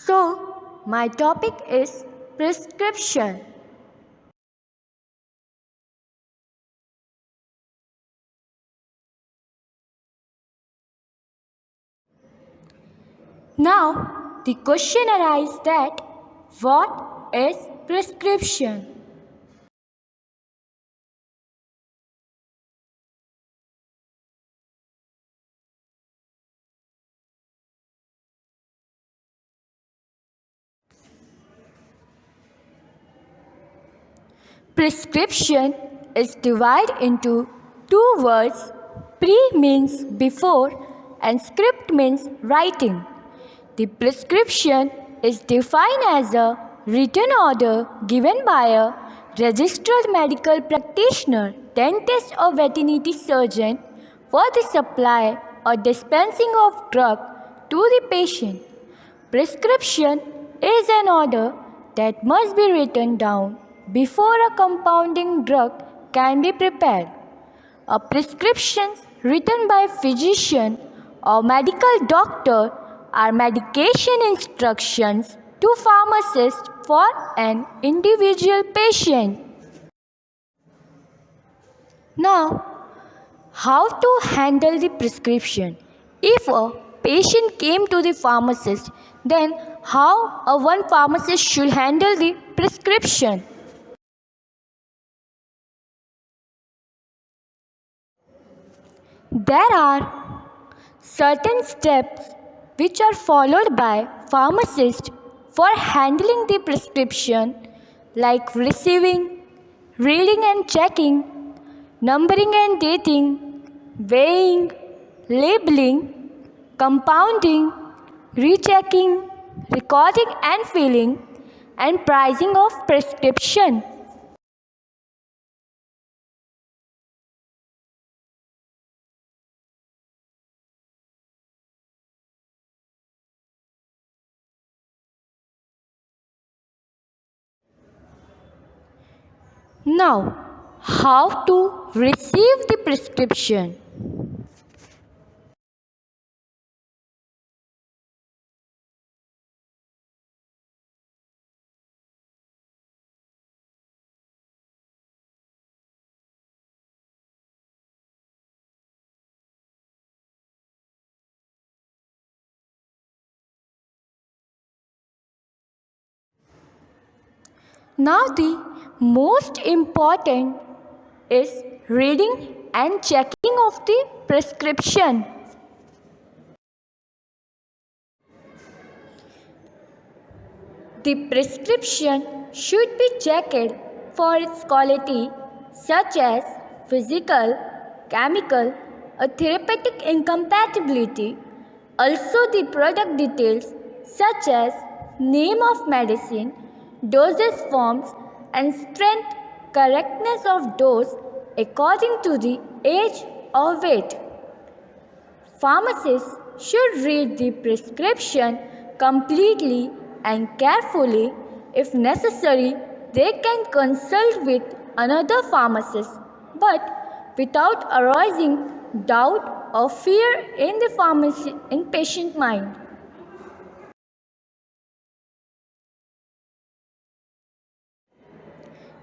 So, my topic is prescription. Now, the question arises that what is prescription? Prescription is divided into two words. Pre means before and script means writing. The prescription is defined as a written order given by a registered medical practitioner, dentist or veterinary surgeon for the supply or dispensing of drug to the patient. Prescription is an order that must be written down before a compounding drug can be prepared. A prescription written by physician or medical doctor are medication instructions to pharmacist for an individual patient. Now, how to handle the prescription? If a patient came to the pharmacist, then how a one pharmacist should handle the prescription? There are certain steps which are followed by pharmacist for handling the prescription like receiving, reading and checking, numbering and dating, weighing, labeling, compounding, rechecking, recording and filling, and pricing of prescription. Now, how to receive the prescription? Now, the most important is reading and checking of the prescription. The prescription should be checked for its quality, such as physical, chemical, or therapeutic incompatibility. Also, the product details, such as name of medicine, dosage forms, and strength, correctness of dose according to the age or weight. Pharmacists should read the prescription completely and carefully. If necessary, they can consult with another pharmacist, but without arousing doubt or fear in the patient mind.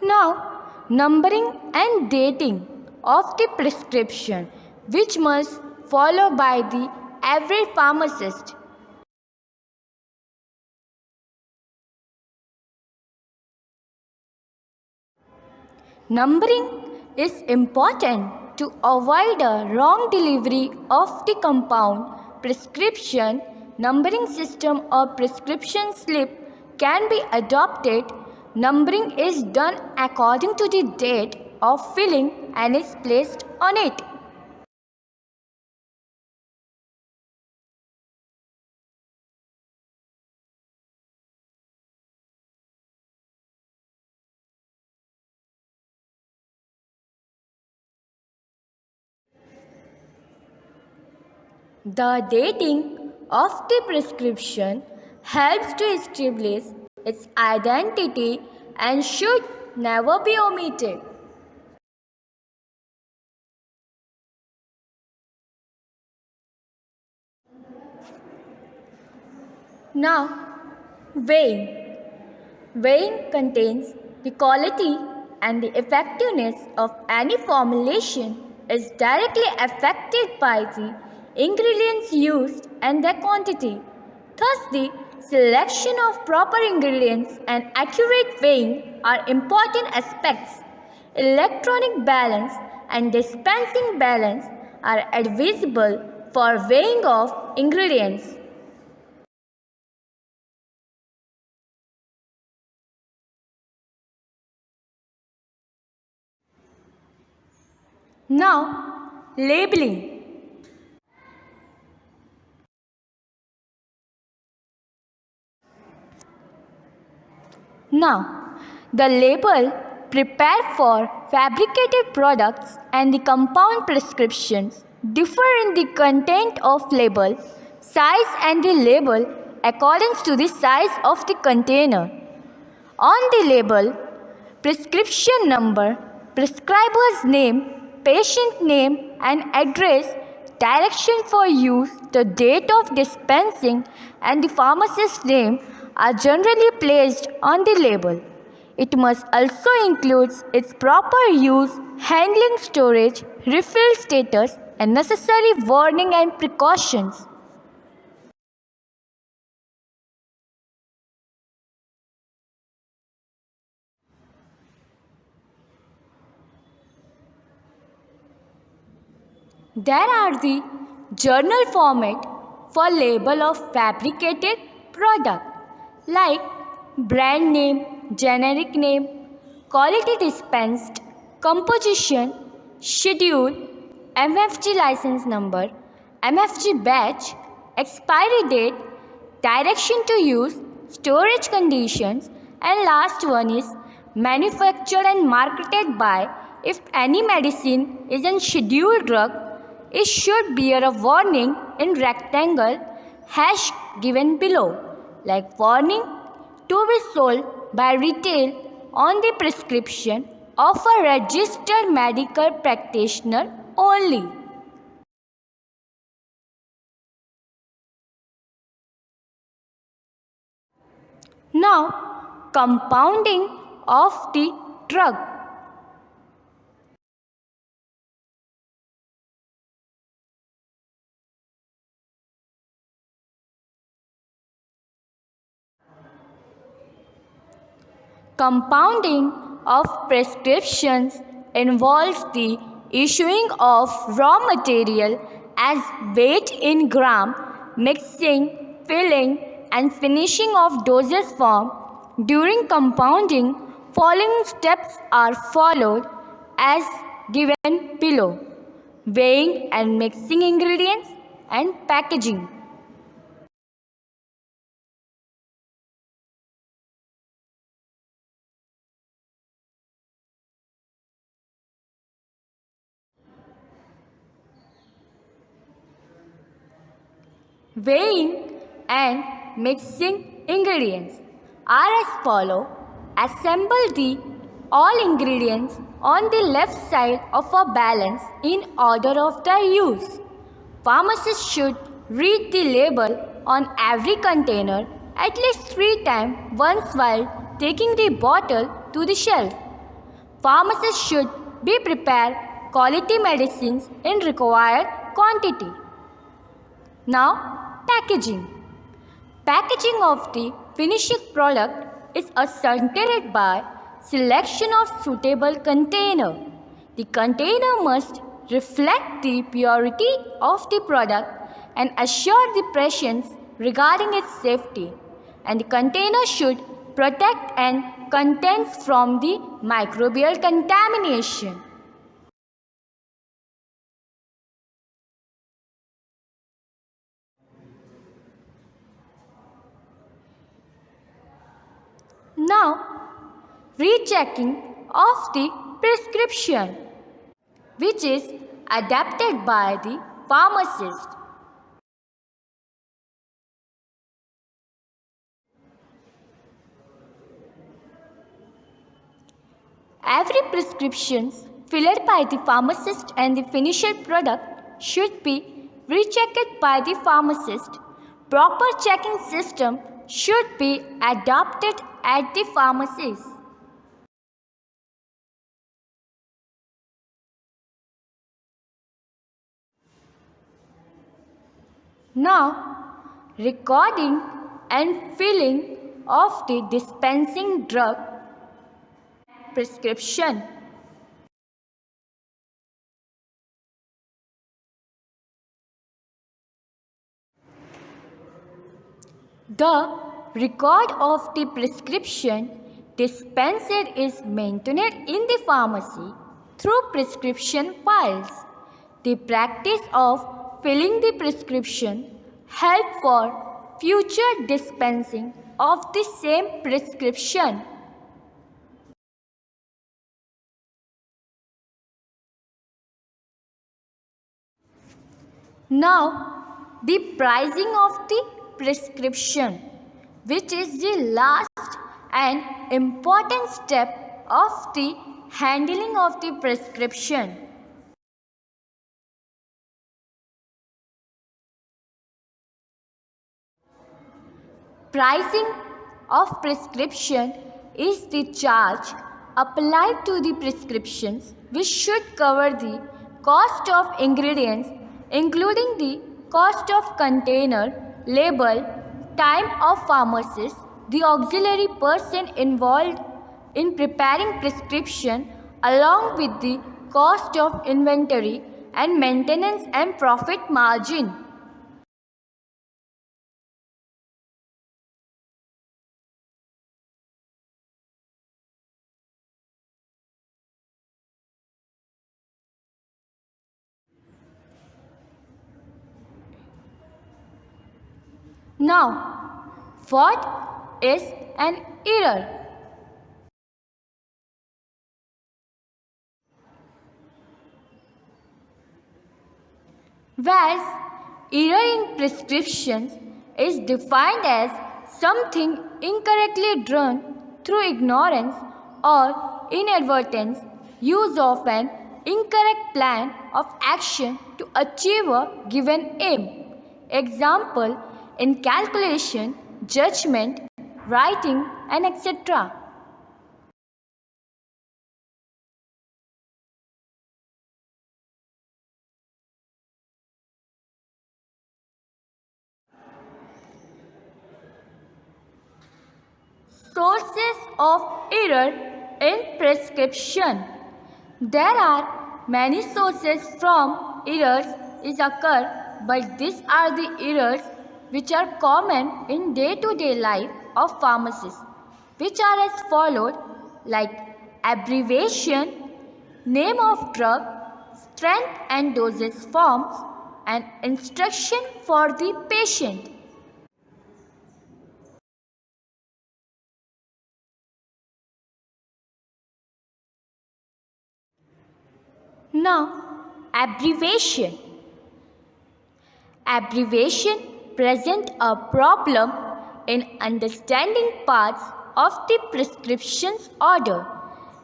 Now, numbering and dating of the prescription, which must follow by the every pharmacist. Numbering is important to avoid a wrong delivery of the compound. Prescription numbering system or prescription slip can be adopted. Numbering is done according to the date of filling and is placed on it. The dating of the prescription helps to establish its identity and should never be omitted. Now, Weighing. Weighing contains the quality and the effectiveness of any formulation is directly affected by the ingredients used and their quantity. Thus, the selection of proper ingredients and accurate weighing are important aspects. Electronic balance and dispensing balance are advisable for weighing of ingredients. Now, labeling. Now, the label prepared for fabricated products and the compound prescriptions differ in the content of label, size and the label according to the size of the container. On the label, prescription number, prescriber's name, patient name and address, direction for use, the date of dispensing and the pharmacist's name are generally placed on the label. It must also include its proper use, handling, storage, refill status and necessary warning and precautions. There are the journal format for label of fabricated product like brand name, generic name, quality dispensed, composition, schedule, MFG license number, MFG batch, expiry date, direction to use, storage conditions, and last one is manufactured and marketed by. If any medicine is a scheduled drug, it should bear a warning in rectangle hash given below, like warning to be sold by retail on the prescription of a registered medical practitioner only. Now, compounding of the drug. Compounding of prescriptions involves the issuing of raw material as weight in gram, mixing, filling, and finishing of dosage form. During compounding, following steps are followed as given below: weighing and mixing ingredients and packaging. Weighing and mixing ingredients are as follow. Assemble the all ingredients on the left side of a balance in order of their use. Pharmacists should read the label on every container at least 3 times once while taking the bottle to the shelf. Pharmacists should be prepared quality medicines in required quantity. Now, packaging. Packaging of the finished product is ascertained by selection of suitable container. The container must reflect the purity of the product and assure the prescience regarding its safety. And the container should protect and contents from the microbial contamination. Now, rechecking of the prescription, which is adapted by the pharmacist. Every prescription filled by the pharmacist and the finished product should be rechecked by the pharmacist. Proper checking system should be adopted at the pharmacies. Now, recording and filling of the dispensing drug prescription. The record of the prescription dispensed is maintained in the pharmacy through prescription files. The practice of filling the prescription help for future dispensing of the same prescription. Now, the pricing of the prescription, which is the last and important step of the handling of the prescription. Pricing of prescription is the charge applied to the prescriptions which should cover the cost of ingredients including the cost of container, label, time of pharmacist, the auxiliary person involved in preparing prescription along with the cost of inventory and maintenance and profit margin. Now, what is an error? Whereas error in prescriptions is defined as something incorrectly done through ignorance or inadvertence, use of an incorrect plan of action to achieve a given aim. Example, in calculation, judgment, writing, and etc. Sources of error in prescription. There are many sources from errors is occur, but these are the errors which are common in day-to-day life of pharmacists, which are as followed like abbreviation, name of drug, strength and dosage forms, and instruction for the patient. Now, abbreviation. Abbreviation present a problem in understanding parts of the prescription's order.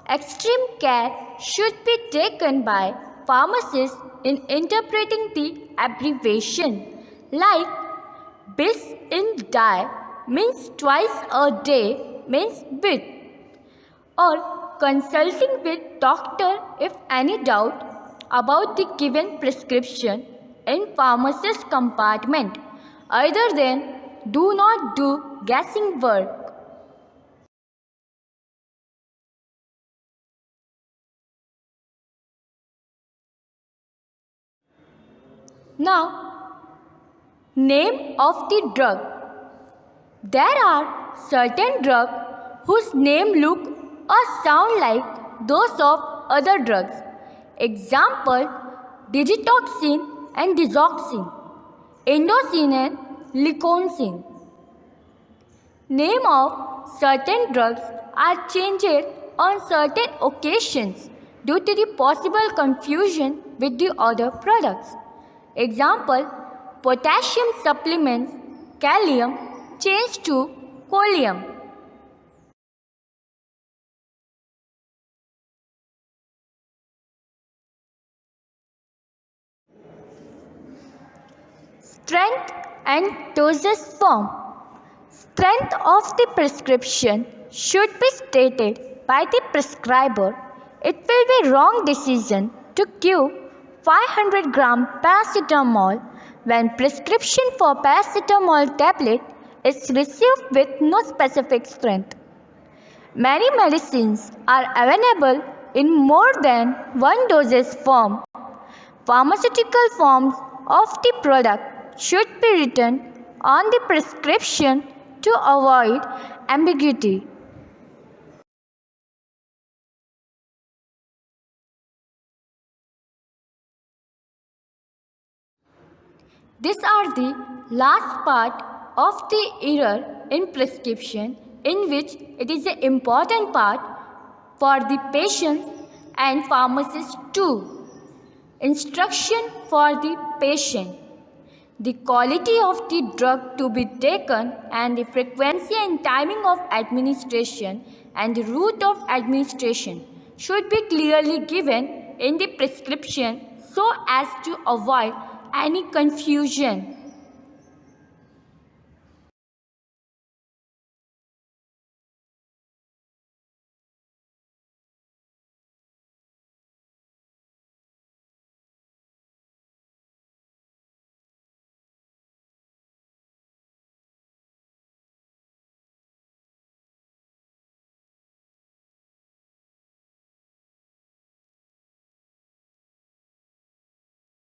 Extreme care should be taken by pharmacists in interpreting the abbreviation, like bis in die means twice a day means bit, or consulting with doctor if any doubt about the given prescription in pharmacist compartment. Other than do not do guessing work. Now, name of the drug. There are certain drugs whose name look or sound like those of other drugs. Example, digitoxin and digoxin, indocin and liconsin. Name of certain drugs are changed on certain occasions due to the possible confusion with the other products. Example, potassium supplements, kalium changed to cholium. Strength and dosage form. strength of the prescription should be stated by the prescriber. It will be wrong decision to give 500 gram paracetamol when prescription for paracetamol tablet is received with no specific strength. Many medicines are available in more than one dosage form. Pharmaceutical forms of the product should be written on the prescription to avoid ambiguity. These are the last part of the error in prescription, in which it is an important part for the patient and pharmacist too. Instruction for the patient. The quality of the drug to be taken and the frequency and timing of administration and the route of administration should be clearly given in the prescription so as to avoid any confusion.